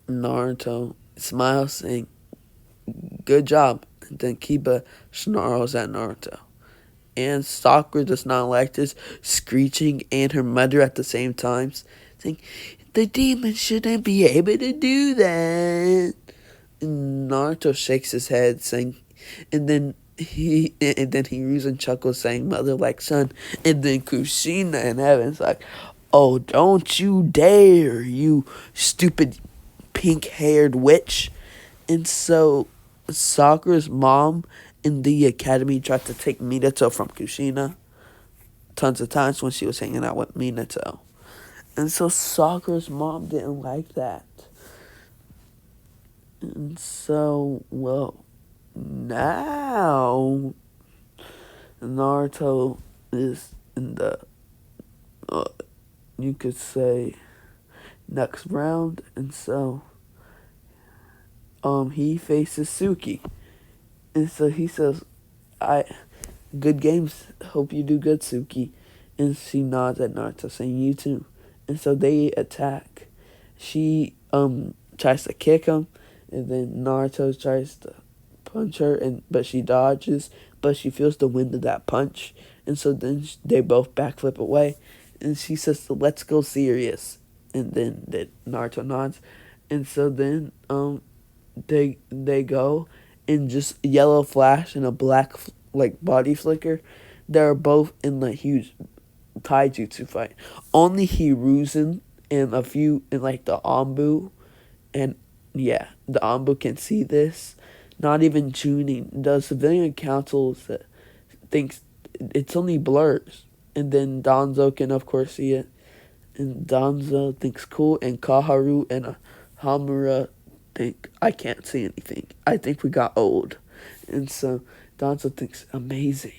Naruto smiles, saying, "Good job." And then Kiba snarls at Naruto. And Sakura does not like this, screeching and her mother at the same time, saying, "The demon shouldn't be able to do that." And Naruto shakes his head, saying, and then he reason chuckles, saying, "Mother like son." And then Kushina in heaven's like, "Oh, don't you dare, you stupid pink-haired witch." And so Sakura's mom in the academy tried to take Minato from Kushina tons of times when she was hanging out with Minato. And so Sakura's mom didn't like that. And so, well, now Naruto is in the, you could say, next round. And so, he faces Suki. And so he says, good games. Hope you do good, Suki." And she nods at Naruto, saying, "You too." And so they attack. She tries to kick him, and then Naruto tries to punch her, but she dodges, but she feels the wind of that punch. And so then they both backflip away, and she says, "Let's go serious." And then Naruto nods. And so then they go, in just yellow flash and a black body flicker. They're both in the huge taijutsu fight. Only Hiruzen and a few in the Anbu, and yeah, the Anbu can see this. Not even Chunin. The civilian council thinks it's only blurs, and then Danzo can of course see it, and Danzo thinks cool, and Kaharu and Hamura think, "I can't see anything. I think we got old." And so Danzo thinks, "Amazing."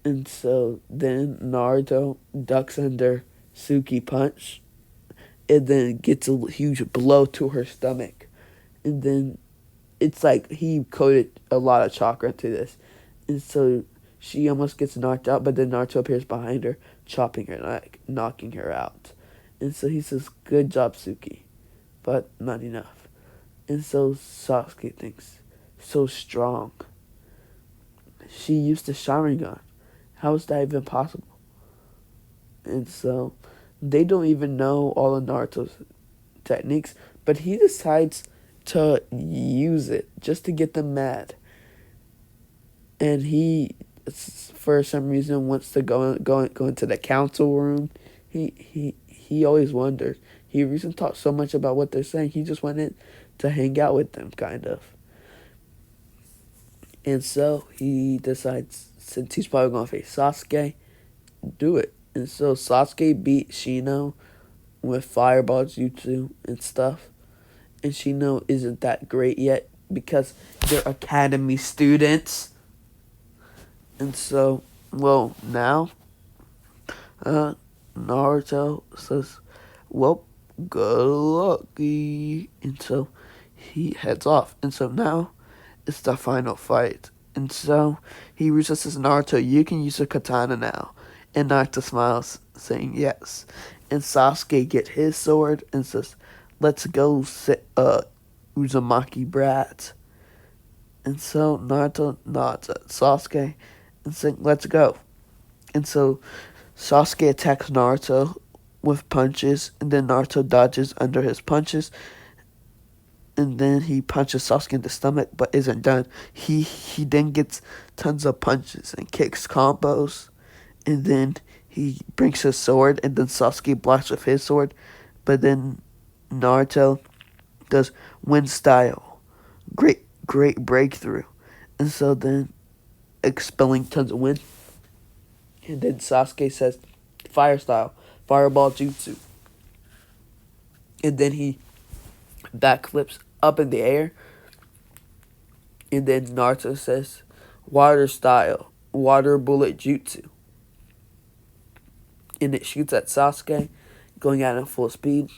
And so then Naruto ducks under Suki punch, and then gets a huge blow to her stomach. And then it's like he coded a lot of chakra into this. And so she almost gets knocked out, but then Naruto appears behind her, chopping her neck, knocking her out. And so he says, "Good job, Suki, but not enough." And so Sasuke thinks, so strong. She used the Sharingan. How is that even possible? And so they don't even know all of Naruto's techniques, but he decides to use it just to get them mad. And he, for some reason, wants to go into the council room. He always wondered. He recently talked so much about what they're saying. He just wanted to hang out with them, kind of. And so he decides, since he's probably going to face Sasuke, do it. And so Sasuke beat Shino with Fireball Jutsu and stuff. And Shino isn't that great yet because they're academy students. And so, well, now, Naruto says, "Well, good lucky." And so he heads off. And so now it's the final fight. And so he resistors Naruto, "You can use a katana now." And Naruto smiles, saying yes. And Sasuke gets his sword and says, "Let's go, Uzumaki brat." And so Naruto nods at Sasuke and saying, "Let's go." And so Sasuke attacks Naruto with punches, and then Naruto dodges under his punches. And then he punches Sasuke in the stomach, but isn't done. He then gets tons of punches and kicks combos. And then he brings his sword, and then Sasuke blocks with his sword. But then Naruto does wind style, great breakthrough, and so then expelling tons of wind. And then Sasuke says fire style, fireball jutsu, and then he backflips up in the air. And then Naruto says water style, water bullet jutsu, and it shoots at Sasuke, going at him full speed.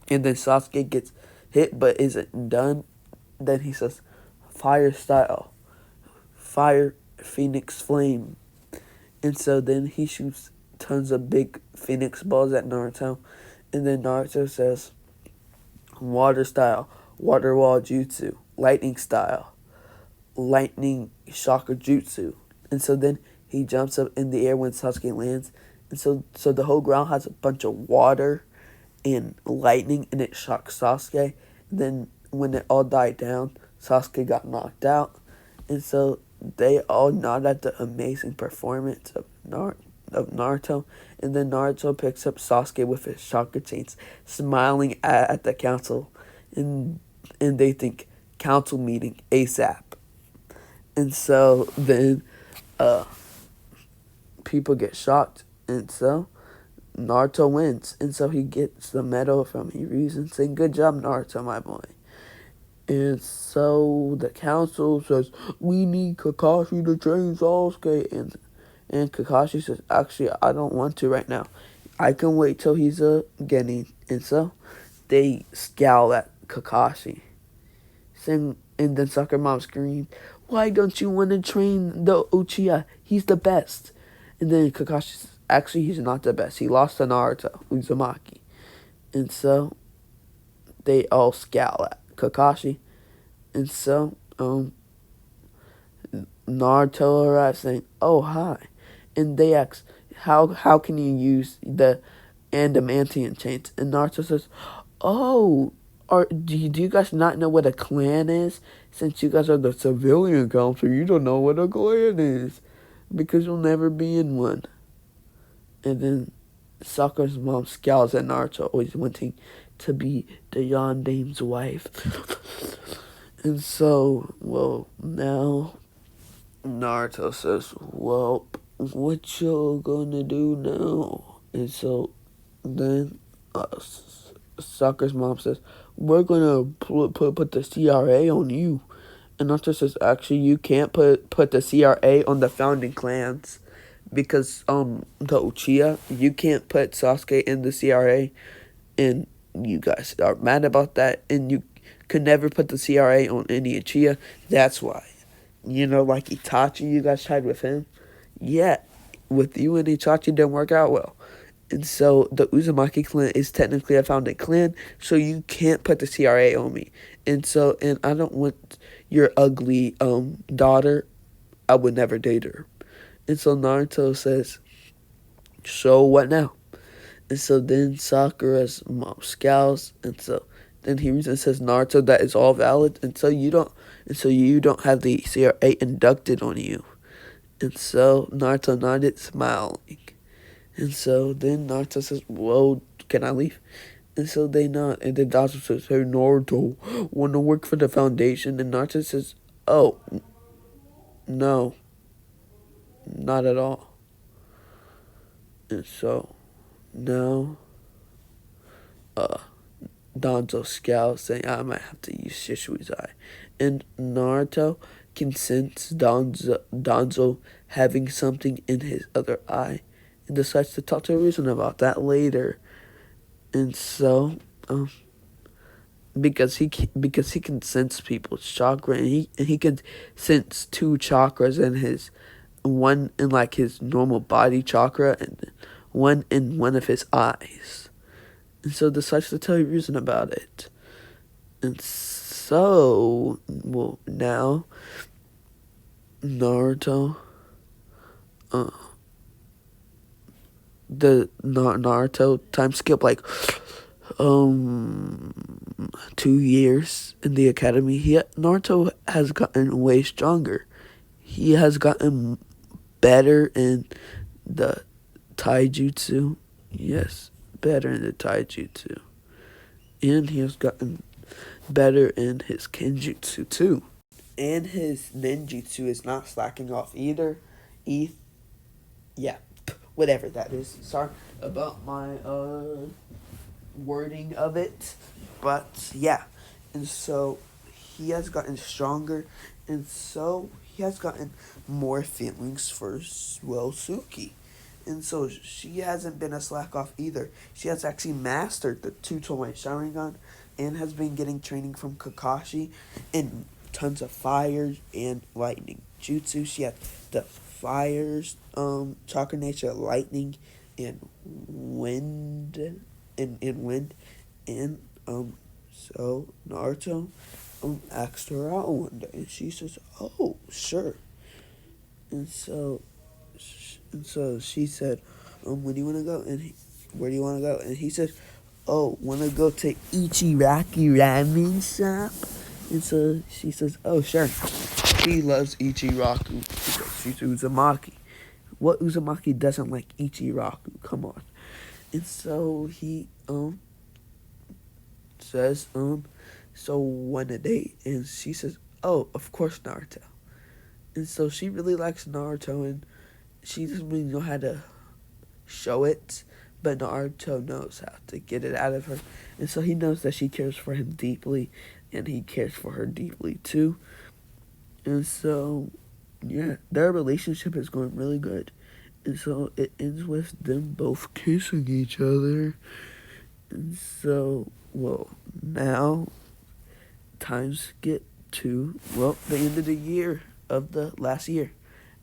And then Sasuke gets hit but isn't done. Then he says fire style, fire phoenix flame. And so then he shoots tons of big phoenix balls at Naruto. And then Naruto says water style, water wall jutsu, lightning style, lightning chakra jutsu. And so then he jumps up in the air when Sasuke lands. And so the whole ground has a bunch of water and lightning, and it shocks Sasuke. And then when it all died down, Sasuke got knocked out. And so they all nod at the amazing performance of Naruto. And then Naruto picks up Sasuke with his chakra chains, smiling at the council. And they think, council meeting ASAP. And so then people get shocked. And so Naruto wins. And so he gets the medal from Hiruzen saying, good job, Naruto, my boy. And so the council says, we need Kakashi to train Sasuke. And Kakashi says, actually, I don't want to right now. I can wait till he's a Genin. And so they scowl at Kakashi. Saying, and then Soccer Mom screamed, why don't you want to train the Uchiha? He's the best. And then Kakashi says, actually, he's not the best. He lost to Naruto, Uzumaki. And so they all scowl at Kakashi. And so Naruto arrives saying, oh, hi. And they ask, how can you use the Adamantium chains? And Naruto says, oh, do you guys not know what a clan is? Since you guys are the civilian council, you don't know what a clan is. Because you'll never be in one. And then Sakura's mom scowls at Naruto, always wanting to be the Yondame's wife. And so, well, now Naruto says, well, what y'all gonna do now? And so then Sakura's mom says, we're gonna put the CRA on you. And Naruto says, actually, you can't put the CRA on the founding clans. Because the Uchiha, you can't put Sasuke in the CRA. And you guys are mad about that. And you could never put the CRA on any Uchiha. That's why. You know, like Itachi, you guys tried with him. Yeah, with you and Itachi didn't work out well. And so the Uzumaki clan is technically a founding clan, so you can't put the CRA on me. And I don't want your ugly daughter. I would never date her. And so Naruto says, so what now? And so then Sakura's mom scowls, and so then Hiruzen says, Naruto, that is all valid, and so you don't have the CRA inducted on you. And so Naruto nodded, smiling. And so then Naruto says, well, can I leave? And so they nod. And then Dazo says, hey, Naruto, want to work for the foundation? And Naruto says, oh, no, not at all. And so now Danzo scowls, saying, I might have to use Shishui's eye. And Naruto can sense Danzo having something in his other eye, and decides to talk to Hiruzen about that later. And so, because he can sense people's chakra, and he can sense two chakras in his, one in like his normal body chakra, and one in one of his eyes. And so decides to tell Hiruzen about it. And so, well, now Naruto, the Naruto time skip like 2 years in the academy. Naruto has gotten way stronger. He has gotten better in the taijutsu. Yes, better in the taijutsu. And he has gotten better in his kenjutsu too. And his ninjutsu is not slacking off either. Yeah, whatever that is. Sorry about my wording of it. But yeah. And so he has gotten stronger, and so he has gotten more feelings for, well, Suki. And so she hasn't been a slack off either. She has actually mastered the two-toei Sharingan and has been getting training from Kakashi and tons of fire and lightning jutsu. She had the fires, chakra nature, lightning, and wind, and wind, and so Naruto asked her out one day, and she says, "Oh, sure." And so she said, "Where do you want to go?" Where do you want to go? And he said, "Oh, want to go to Ichiraki Ramen Shop?" And so she says, "Oh, sure." She loves Ichiraku because she's Uzumaki. What Uzumaki doesn't like Ichiraku? Come on. And so he says, so when a date, and she says, "Oh, of course, Naruto." And so she really likes Naruto, and she doesn't really know how to show it, but Naruto knows how to get it out of her. And so he knows that she cares for him deeply, and he cares for her deeply too. And so, yeah, their relationship is going really good. And so it ends with them both kissing each other. And so, well, now times get to, well, the end of the year of the last year.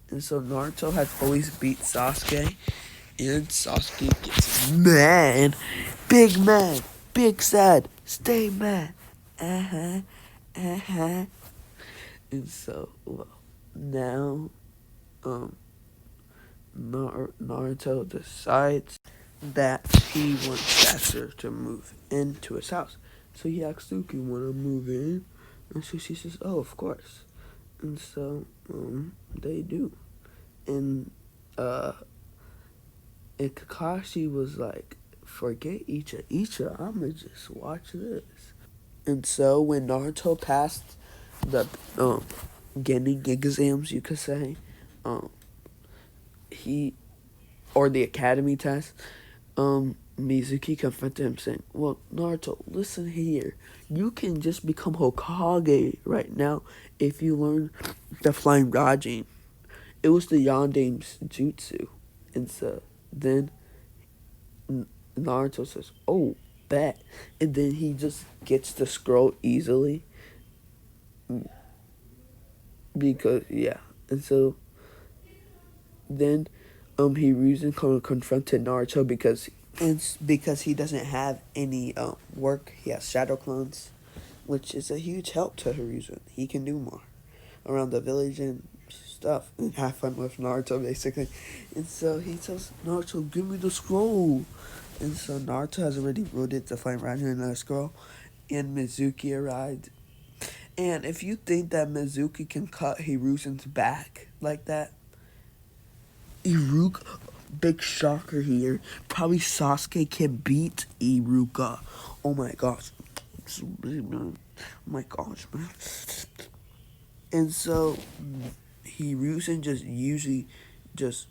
And so Naruto has always beat Sasuke, and Sasuke gets mad, big sad, stay mad, uh-huh, uh-huh. And so, well, now, Naruto decides that he wants Sasuke to move into his house. So he asks Suki, "Want to move in?" And so she says, "Oh, of course." And so, they do. And, and Kakashi was like, "Forget Icha, I'ma just watch this." And so when Naruto passed the getting exams, you could say, he or the academy test, Mizuki confronted him saying, "Well, Naruto, listen here. You can just become Hokage right now if you learn the Flying Rajin." It was the Yandame's jutsu. And so then Naruto says, "Oh, bet." And then he just gets the scroll easily. Because, yeah. And so then Hiruzen confronted Naruto because he doesn't have any work. He has shadow clones, which is a huge help to Hiruzen. He can do more around the village and stuff and have fun with Naruto, basically. And so he tells Naruto, "Give me the scroll." And so Naruto has already rooted to find Raja in the scroll, and Mizuki arrived. And if you think that Mizuki can cut Hiruzen's back like that, Iruka, big shocker here. Probably Sasuke can beat Iruka. Oh my gosh. Oh my gosh, man. And so Hiruzen just usually just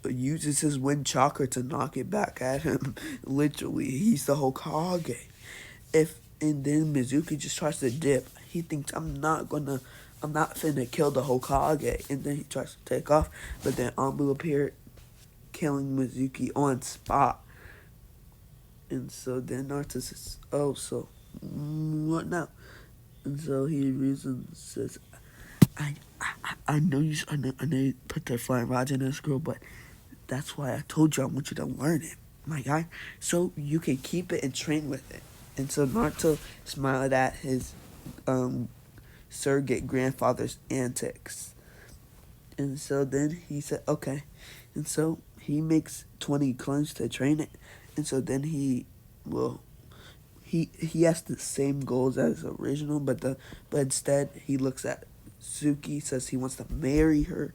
uses his wind chakra to knock it back at him. Literally, he's the Hokage. And then Mizuki just tries to dip. He thinks, I'm not finna kill the Hokage. And then he tries to take off, but then Anbu appeared, killing Mizuki on spot. And so then Naruto says, "Oh, so what now?" And so he reasons says, I know you put the flying Raja in this girl, but that's why I told you I want you to learn it, my guy, so you can keep it and train with it." And so Naruto smiled at his surrogate grandfather's antics. And so then he said, "Okay." And so he makes 20 climbs to train it. And so then he has the same goals as original, but instead he looks at Suki, says he wants to marry her,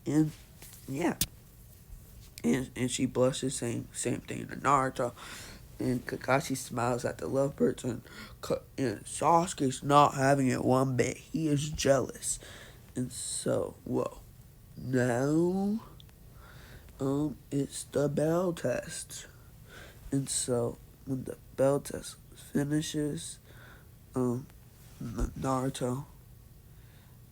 and yeah, and she blushes, saying same thing to Naruto. and Kakashi smiles at the lovebirds, and Sasuke's not having it one bit. He is jealous. And so, well, now, it's the bell test. And so, when the bell test finishes, Naruto,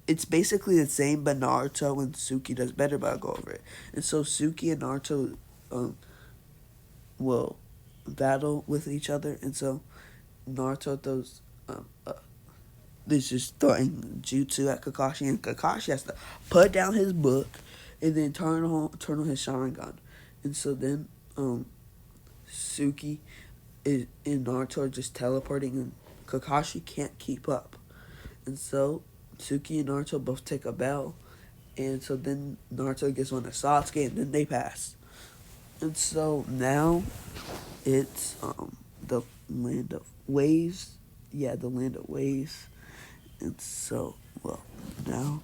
it's basically the same, but Naruto and Suki does better, but I'll go over it. And so Suki and Naruto, will battle with each other, and so Naruto throws, is just throwing jutsu at Kakashi, and Kakashi has to put down his book and then turn on his Sharingan. And so then, Suki and Naruto are just teleporting, and Kakashi can't keep up. And so Suki and Naruto both take a bell, and so then Naruto gets one to Sasuke, and then they pass. And so now it's the land of waves. Yeah, the land of waves. And so, well, now,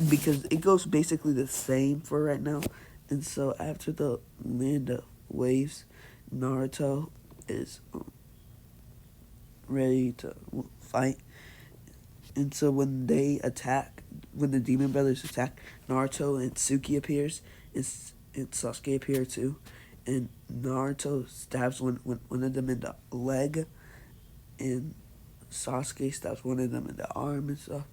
because it goes basically the same for right now. And so after the land of waves, Naruto is ready to fight. And so when they attack, when the Demon Brothers attack, Naruto and Suki appears, and Sasuke appear too. And Naruto stabs one of them in the leg, and Sasuke stabs one of them in the arm and stuff.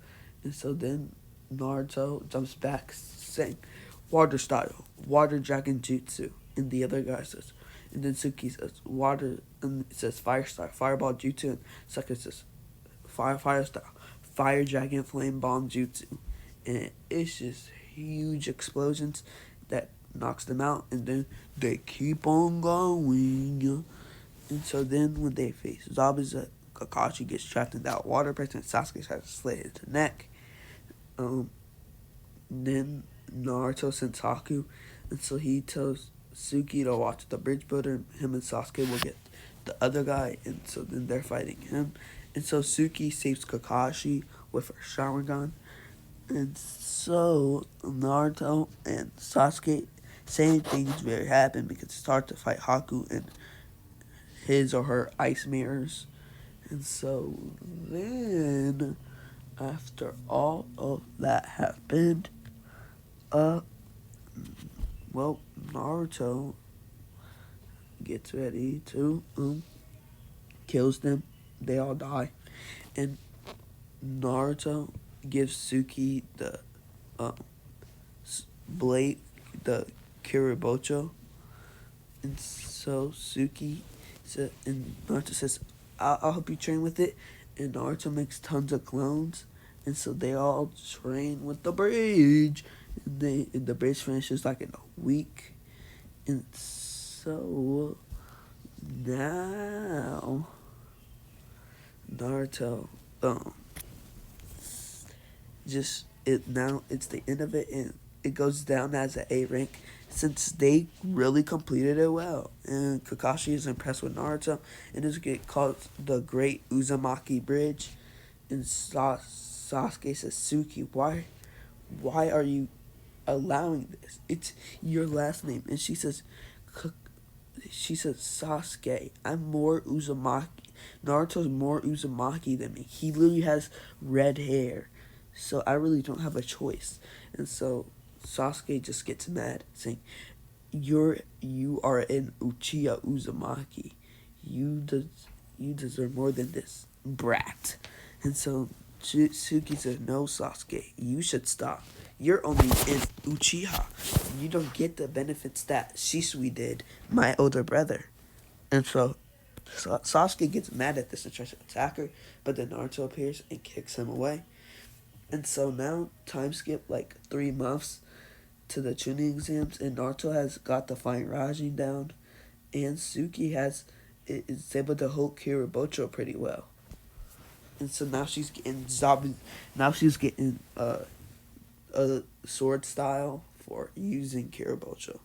And so then Naruto jumps back saying, "Water style, water dragon jutsu." And the other guy says, and then Suki says, "Water," and it says fire style, fireball jutsu. And Sasuke says, fire style, fire dragon flame bomb jutsu. And it's just huge explosions that knocks them out, and then they keep on going. And so then when they face Zabuza, Kakashi gets trapped in that water press, and Sasuke has to slit his neck. Then Naruto sends Haku, and so he tells Suki to watch the bridge builder. Him and Sasuke will get the other guy, and so then they're fighting him. And so Suki saves Kakashi with her Sharingan. And so Naruto and Sasuke, same things very happen because it's hard to fight Haku and his or her ice mirrors. And so then, after all of that happened, well, Naruto gets ready to, kills them. They all die. And Naruto gives Suki the, blade, the Kiribocho. And so Suki said, and Naruto says, I'll help you train with it. And Naruto makes tons of clones. And so they all train with the bridge. And the bridge finishes like in a week. And so now Naruto, now it's the end of it, and it goes down as an A rank since they really completed it well. And Kakashi is impressed with Naruto, and it's get called the Great Uzumaki Bridge. And Sasuke says, "Suki, why are you allowing this? It's your last name." And she says, "Sasuke, I'm more Uzumaki. Naruto's more Uzumaki than me. He literally has red hair. So I really don't have a choice." And so Sasuke just gets mad, saying, You are an Uchiha Uzumaki. You deserve more than this, brat." And so Suki said, "No, Sasuke, you should stop. You're only an Uchiha. You don't get the benefits that Shisui did, my older brother." And so Sasuke gets mad at this and tries to attack her, but then Naruto appears and kicks him away. And so now, time skip like 3 months to the tuning exams, and Naruto has got the fine Rajin down, and Suki is able to hold Kiribocho pretty well. And so now she's getting a sword style for using Kiribocho.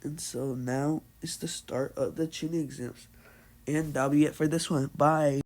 And so now it's the start of the tuning exams. And that'll be it for this one. Bye.